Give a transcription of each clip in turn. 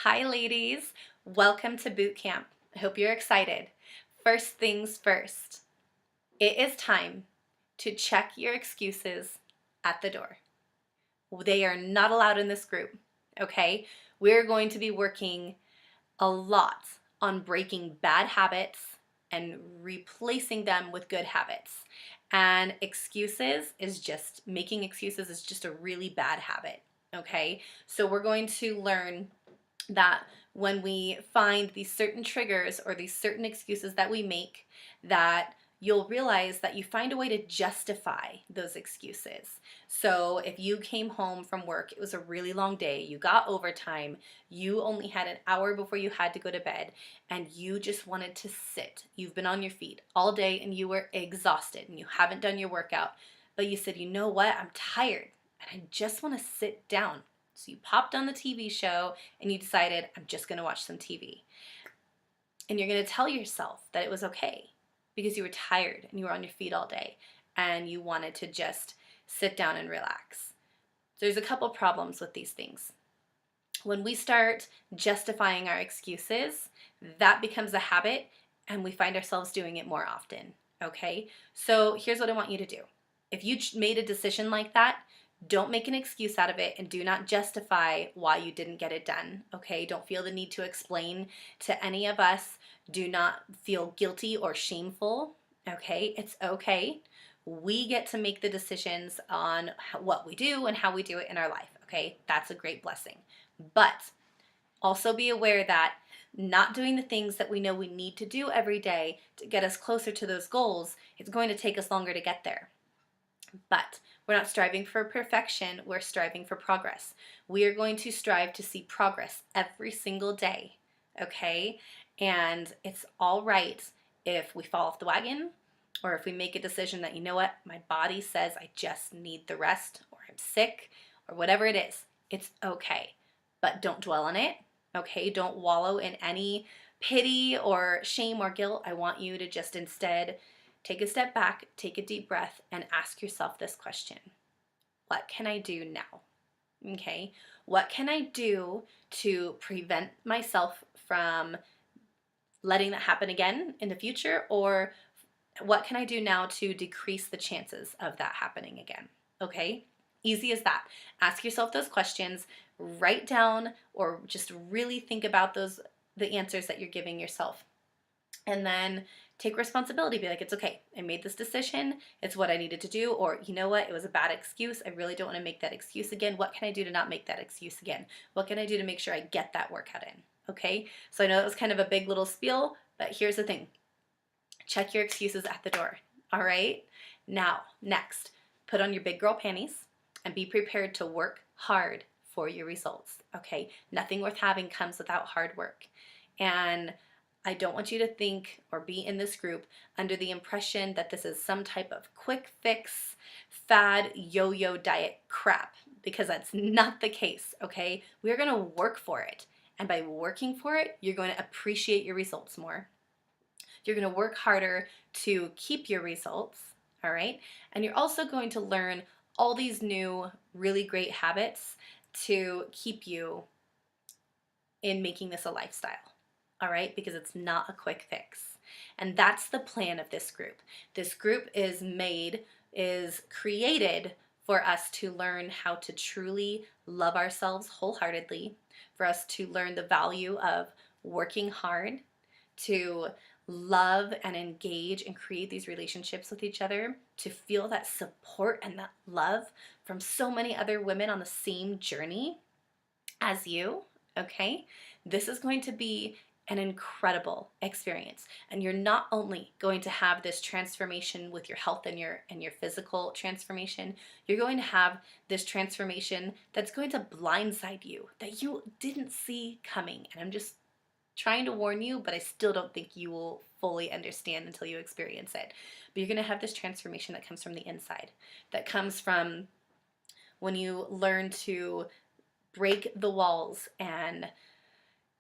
Hi ladies, welcome to Bootcamp. I hope you're excited. First things first, it is time to check your excuses at the door. They are not allowed in this group, okay? We're going to be working a lot on breaking bad habits and replacing them with good habits. And making excuses is just a really bad habit, okay? So we're going to learn that when we find these certain triggers or these certain excuses that we make, that you'll realize that you find a way to justify those excuses. So if you came home from work, it was a really long day, you got overtime, you only had an hour before you had to go to bed, and you just wanted to sit. You've been on your feet all day and you were exhausted and you haven't done your workout, but you said, you know what, I'm tired and I just want to sit down. So you popped on the TV show and you decided, I'm just going to watch some TV. And you're going to tell yourself that it was okay because you were tired and you were on your feet all day and you wanted to just sit down and relax. There's a couple problems with these things. When we start justifying our excuses, that becomes a habit and we find ourselves doing it more often. Okay? So here's what I want you to do. If you made a decision like that, don't make an excuse out of it and do not justify why you didn't get it done, okay? Don't feel the need to explain to any of us. Do not feel guilty or shameful, okay? It's okay. We get to make the decisions on what we do and how we do it in our life, okay? That's a great blessing. But also be aware that not doing the things that we know we need to do every day to get us closer to those goals, it's going to take us longer to get there. But we're not striving for perfection, we're striving for progress. We are going to strive to see progress every single day, okay? And it's all right if we fall off the wagon or if we make a decision that, you know what, my body says I just need the rest or I'm sick or whatever it is. It's okay, but don't dwell on it, okay? Don't wallow in any pity or shame or guilt. I want you to just instead take a step back, take a deep breath, and ask yourself this question. What can I do now? Okay, what can I do to prevent myself from letting that happen again in the future? Or what can I do now to decrease the chances of that happening again? Okay, easy as that. Ask yourself those questions, write down or just really think about the answers that you're giving yourself. And then take responsibility. Be like, it's okay. I made this decision. It's what I needed to do. Or, you know what? It was a bad excuse. I really don't want to make that excuse again. What can I do to not make that excuse again? What can I do to make sure I get that workout in? Okay? So I know that was kind of a big little spiel, but here's the thing. Check your excuses at the door. All right? Now, next, put on your big girl panties and be prepared to work hard for your results. Okay? Nothing worth having comes without hard work. And I don't want you to think or be in this group under the impression that this is some type of quick fix, fad, yo-yo diet crap, because that's not the case, okay? We're going to work for it. And by working for it, you're going to appreciate your results more. You're going to work harder to keep your results, all right? And you're also going to learn all these new, really great habits to keep you in making this a lifestyle. All right, because it's not a quick fix. And that's the plan of this group. This group is created for us to learn how to truly love ourselves wholeheartedly, for us to learn the value of working hard, to love and engage and create these relationships with each other, to feel that support and that love from so many other women on the same journey as you, okay? This is going to be an incredible experience, and you're not only going to have this transformation with your health and your physical transformation, you're going to have this transformation that's going to blindside you, that you didn't see coming. And I'm just trying to warn you, but I still don't think you will fully understand until you experience it. But you're going to have this transformation that comes from the inside, that comes from when you learn to break the walls and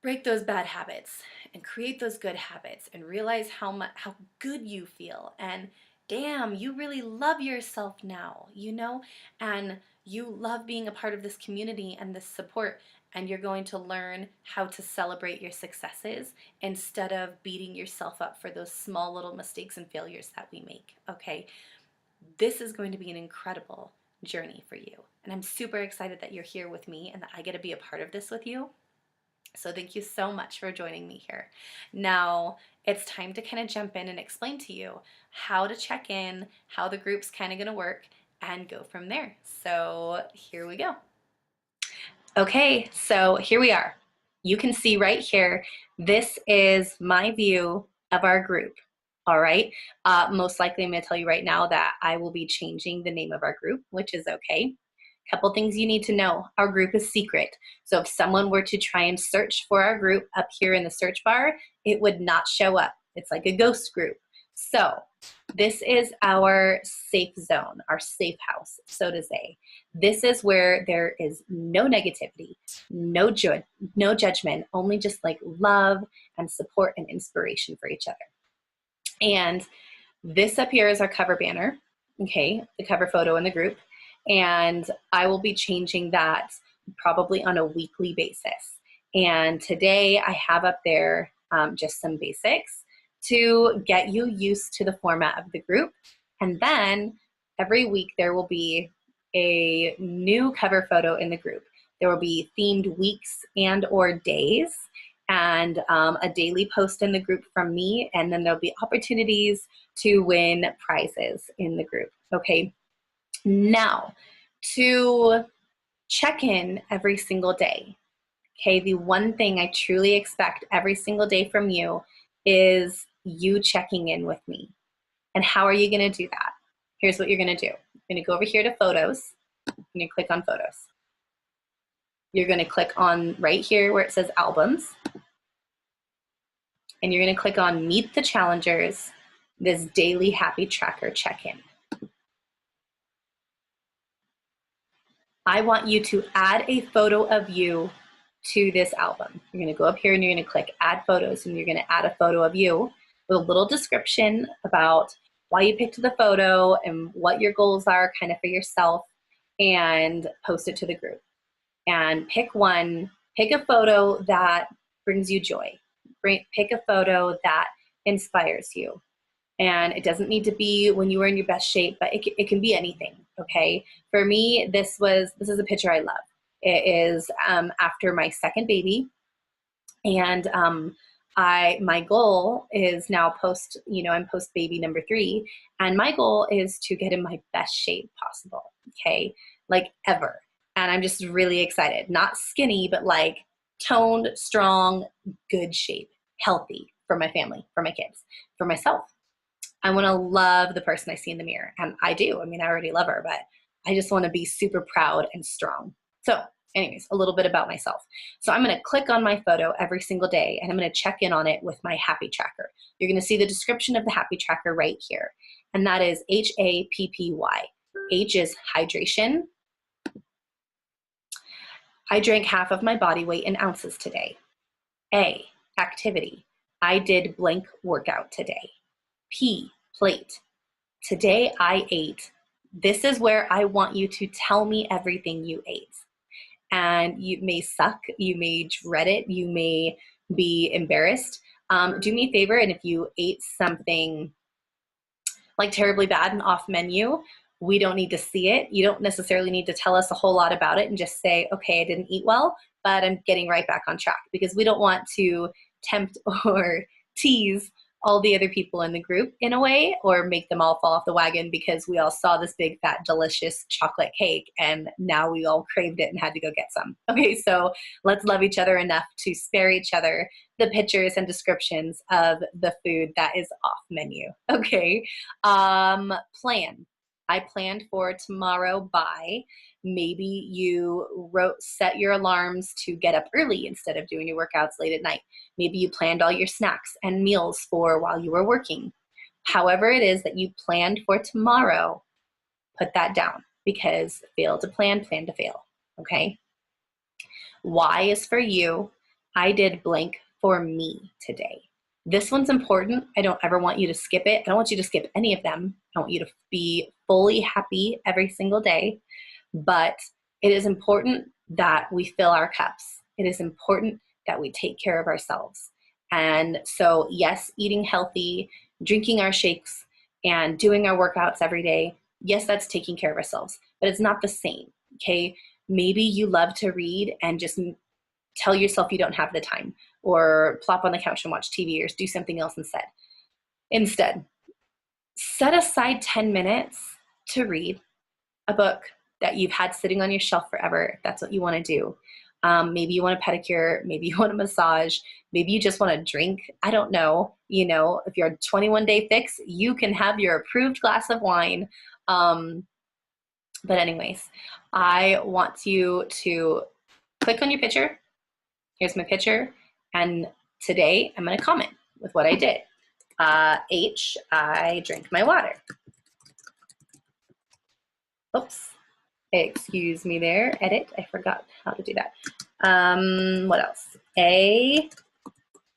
break those bad habits and create those good habits and realize how good you feel and damn, you really love yourself now, you know, and you love being a part of this community and this support. And you're going to learn how to celebrate your successes instead of beating yourself up for those small little mistakes and failures that we make. Okay. This is going to be an incredible journey for you. And I'm super excited that you're here with me and that I get to be a part of this with you. So thank you so much for joining me here. Now it's time to kind of jump in and explain to you how to check in, how the group's kind of going to work, and go from there. So here we go. Okay, so here we are. You can see right here, this is my view of our group. All right, most likely I'm going to tell you right now that I will be changing the name of our group, which is okay. Couple things you need to know. Our group is secret. So if someone were to try and search for our group up here in the search bar, it would not show up. It's like a ghost group. So this is our safe zone, our safe house, so to say. This is where there is no negativity, no judgment, only just like love and support and inspiration for each other. And this up here is our cover banner, okay, the cover photo in the group. And I will be changing that probably on a weekly basis. And today I have up there just some basics to get you used to the format of the group. And then every week there will be a new cover photo in the group. There will be themed weeks and or days, and a daily post in the group from me. And then there'll be opportunities to win prizes in the group, okay? Now, to check in every single day, okay, the one thing I truly expect every single day from you is you checking in with me. And how are you going to do that? Here's what you're going to do. You're going to go over here to photos, and you click on photos. You're going to click on right here where it says albums, and you're going to click on Meet the Challengers, this daily happy tracker check-in. I want you to add a photo of you to this album. You're going to go up here and you're going to click add photos, and you're going to add a photo of you with a little description about why you picked the photo and what your goals are kind of for yourself, and post it to the group. And pick a photo that brings you joy. Pick a photo that inspires you. And it doesn't need to be when you were in your best shape, but it can be anything, okay? For me, this is a picture I love. It is after my second baby, and my goal is now I'm post baby number 3, and my goal is to get in my best shape possible, okay? Like ever. And I'm just really excited. Not skinny, but like toned, strong, good shape, healthy for my family, for my kids, for myself. I want to love the person I see in the mirror. And I do. I mean, I already love her, but I just want to be super proud and strong. So anyways, a little bit about myself. So I'm going to click on my photo every single day, and I'm going to check in on it with my happy tracker. You're going to see the description of the happy tracker right here. And that is HAPPY. H is hydration. I drank half of my body weight in ounces today. A, activity. I did blank workout today. P, plate. Today I ate. This is where I want you to tell me everything you ate. And you may suck, you may dread it, you may be embarrassed. Do me a favor, and if you ate something like terribly bad and off menu, we don't need to see it. You don't necessarily need to tell us a whole lot about it, and just say, okay, I didn't eat well, but I'm getting right back on track, because we don't want to tempt or tease all the other people in the group in a way, or make them all fall off the wagon because we all saw this big fat delicious chocolate cake and now we all craved it and had to go get some. Okay, so let's love each other enough to spare each other the pictures and descriptions of the food that is off menu. Okay, plan. I planned for tomorrow by, maybe you set your alarms to get up early instead of doing your workouts late at night. Maybe you planned all your snacks and meals for while you were working. However it is that you planned for tomorrow, put that down, because fail to plan to fail, okay? Y is for you. I did blank for me today. This one's important. I don't ever want you to skip it. I don't want you to skip any of them. I want you to be fully happy every single day. But it is important that we fill our cups. It is important that we take care of ourselves. And so, yes, eating healthy, drinking our shakes, and doing our workouts every day, yes, that's taking care of ourselves, but it's not the same, okay? Maybe you love to read and just tell yourself you don't have the time, or plop on the couch and watch TV, or do something else instead. Instead, set aside 10 minutes to read a book that you've had sitting on your shelf forever, if that's what you want to do. Maybe you want a pedicure, maybe you want a massage, maybe you just want to drink. I don't know. You know, if you're a 21-day fix, you can have your approved glass of wine. But anyways, I want you to click on your picture. Here's my picture. And today I'm going to comment with what I did. H, I drank my water. Oops. Excuse me there. Edit. I forgot how to do that. What else? A,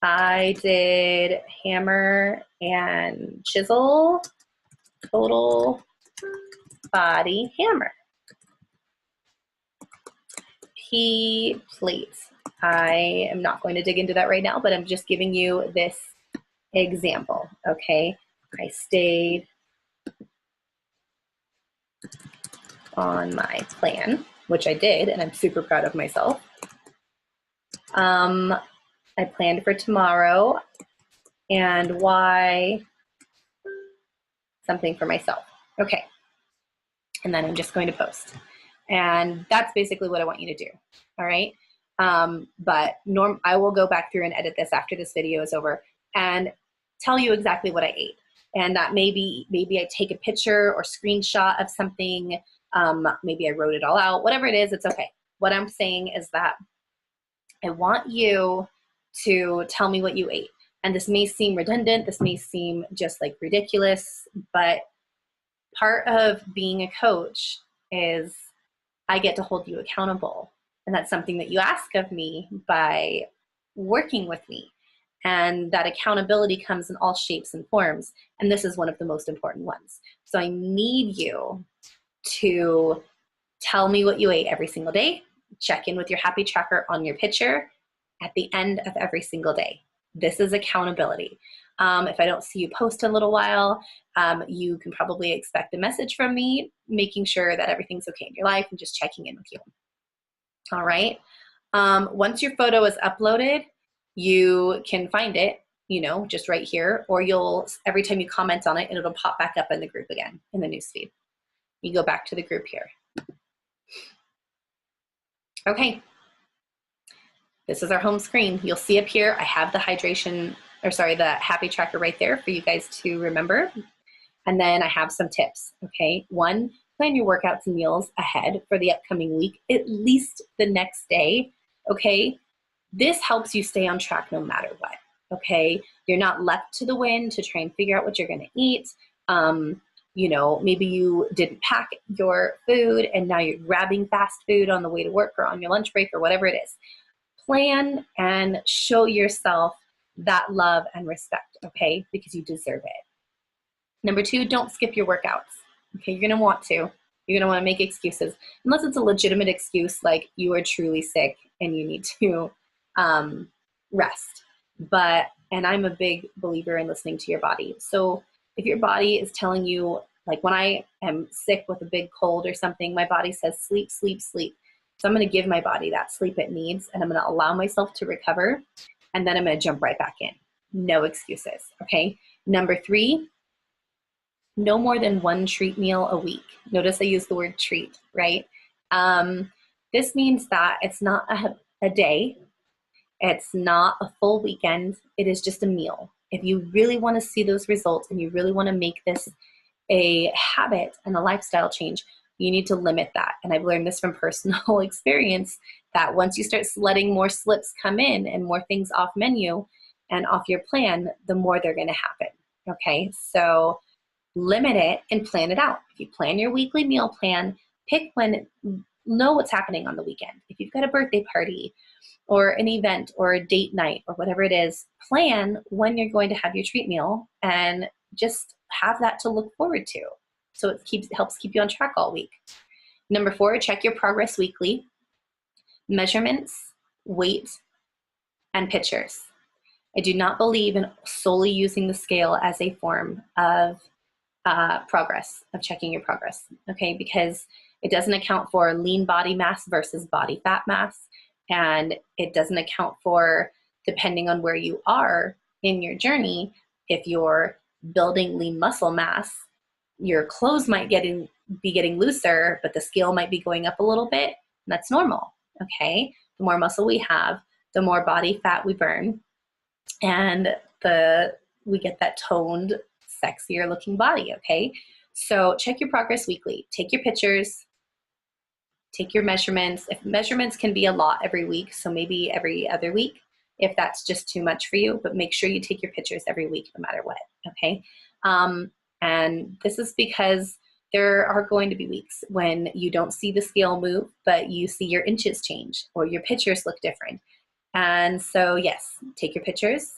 I did hammer and chisel, total body hammer. P, plate. I am not going to dig into that right now, but I'm just giving you this example, okay? I stayed on my plan, which I did, and I'm super proud of myself. I planned for tomorrow, and why something for myself. Okay, and then I'm just going to post. And that's basically what I want you to do, all right? But I will go back through and edit this after this video is over and tell you exactly what I ate. And that maybe I take a picture or screenshot of something, maybe I wrote it all out, whatever it is, it's okay. What I'm saying is that I want you to tell me what you ate. And this may seem redundant, this may seem just like ridiculous, but part of being a coach is I get to hold you accountable. And that's something that you ask of me by working with me. And that accountability comes in all shapes and forms. And this is one of the most important ones. So I need you to tell me what you ate every single day. Check in with your happy tracker on your picture at the end of every single day. This is accountability. If I don't see you post in a little while, you can probably expect a message from me, making sure that everything's okay in your life and just checking in with you. All right. Once your photo is uploaded, you can find it, you know, just right here, or every time you comment on it, it'll pop back up in the group again in the newsfeed. You go back to the group here. Okay. This is our home screen. You'll see up here, I have the the happy tracker right there for you guys to remember. And then I have some tips, okay? 1, plan your workouts and meals ahead for the upcoming week, at least the next day, okay? This helps you stay on track no matter what, okay? You're not left to the wind to try and figure out what you're gonna eat. You know, maybe you didn't pack your food and now you're grabbing fast food on the way to work or on your lunch break or whatever it is. Plan and show yourself that love and respect, okay? Because you deserve it. Number 2, don't skip your workouts, okay? You're gonna want to. You're gonna wanna make excuses, unless it's a legitimate excuse like you are truly sick and you need to rest. And I'm a big believer in listening to your body. So if your body is telling you, like when I am sick with a big cold or something, my body says sleep, sleep, sleep. So I'm gonna give my body that sleep it needs, and I'm gonna allow myself to recover, and then I'm gonna jump right back in. No excuses, okay? Number 3, no more than 1 treat meal a week. Notice I use the word treat, right? This means that it's not a day, it's not a full weekend, it is just a meal. If you really wanna see those results and you really wanna make this a habit and a lifestyle change, you need to limit that. And I've learned this from personal experience that once you start letting more slips come in and more things off menu and off your plan, the more they're gonna happen, okay? So limit it and plan it out. If you plan your weekly meal plan, pick when know what's happening on the weekend. If you've got a birthday party or an event or a date night or whatever it is, plan when you're going to have your treat meal and just have that to look forward to. So it helps keep you on track all week. Number 4, check your progress weekly. Measurements, weight, and pictures. I do not believe in solely using the scale as a form of progress, of checking your progress, okay? Because it doesn't account for lean body mass versus body fat mass, and it doesn't account for, depending on where you are in your journey, if you're building lean muscle mass, your clothes might be getting looser, but the scale might be going up a little bit, and that's normal, okay? The more muscle we have, the more body fat we burn, and we get that toned, sexier looking body, okay? So check your progress weekly. Take your pictures, take your measurements. If measurements can be a lot every week, so maybe every other week, if that's just too much for you, but make sure you take your pictures every week no matter what, okay? And this is because there are going to be weeks when you don't see the scale move, but you see your inches change or your pictures look different. And so yes, take your pictures,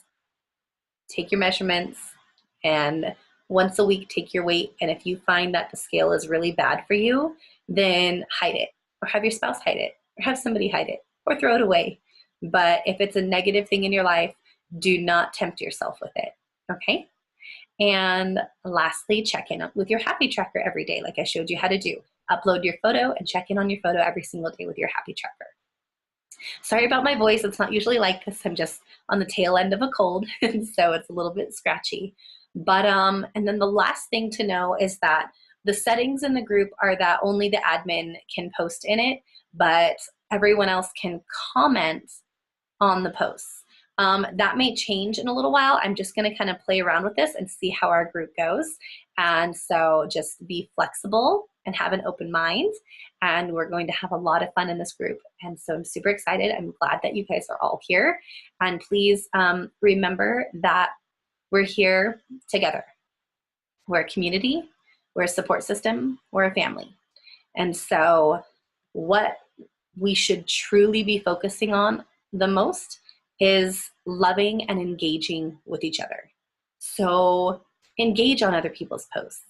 take your measurements, and once a week take your weight. And if you find that the scale is really bad for you, then hide it, or have your spouse hide it, or have somebody hide it, or throw it away. But if it's a negative thing in your life, do not tempt yourself with it, okay? And lastly, check in with your happy tracker every day, like I showed you how to do. Upload your photo and check in on your photo every single day with your happy tracker. Sorry about my voice. It's not usually like this. I'm just on the tail end of a cold, and so it's a little bit scratchy. But, and then the last thing to know is that the settings in the group are that only the admin can post in it, but everyone else can comment on the posts. That may change in a little while. I'm just going to kind of play around with this and see how our group goes. And so just be flexible and have an open mind. And we're going to have a lot of fun in this group. And so I'm super excited. I'm glad that you guys are all here. And please remember that we're here together. We're a community, we're a support system, we're a family. And so what we should truly be focusing on the most is loving and engaging with each other. So engage on other people's posts,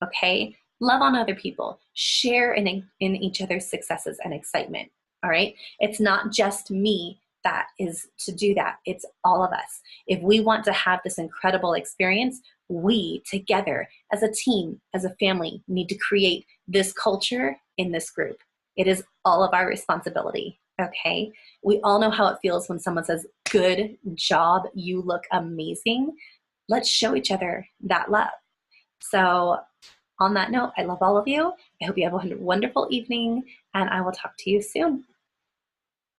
okay? Love on other people. Share in each other's successes and excitement, all right? It's not just me that is to do that. It's all of us. If we want to have this incredible experience, we together as a team, as a family, need to create this culture in this group. It is all of our responsibility, okay? We all know how it feels when someone says, good job, you look amazing. Let's show each other that love. So on that note, I love all of you. I hope you have a wonderful evening, and I will talk to you soon.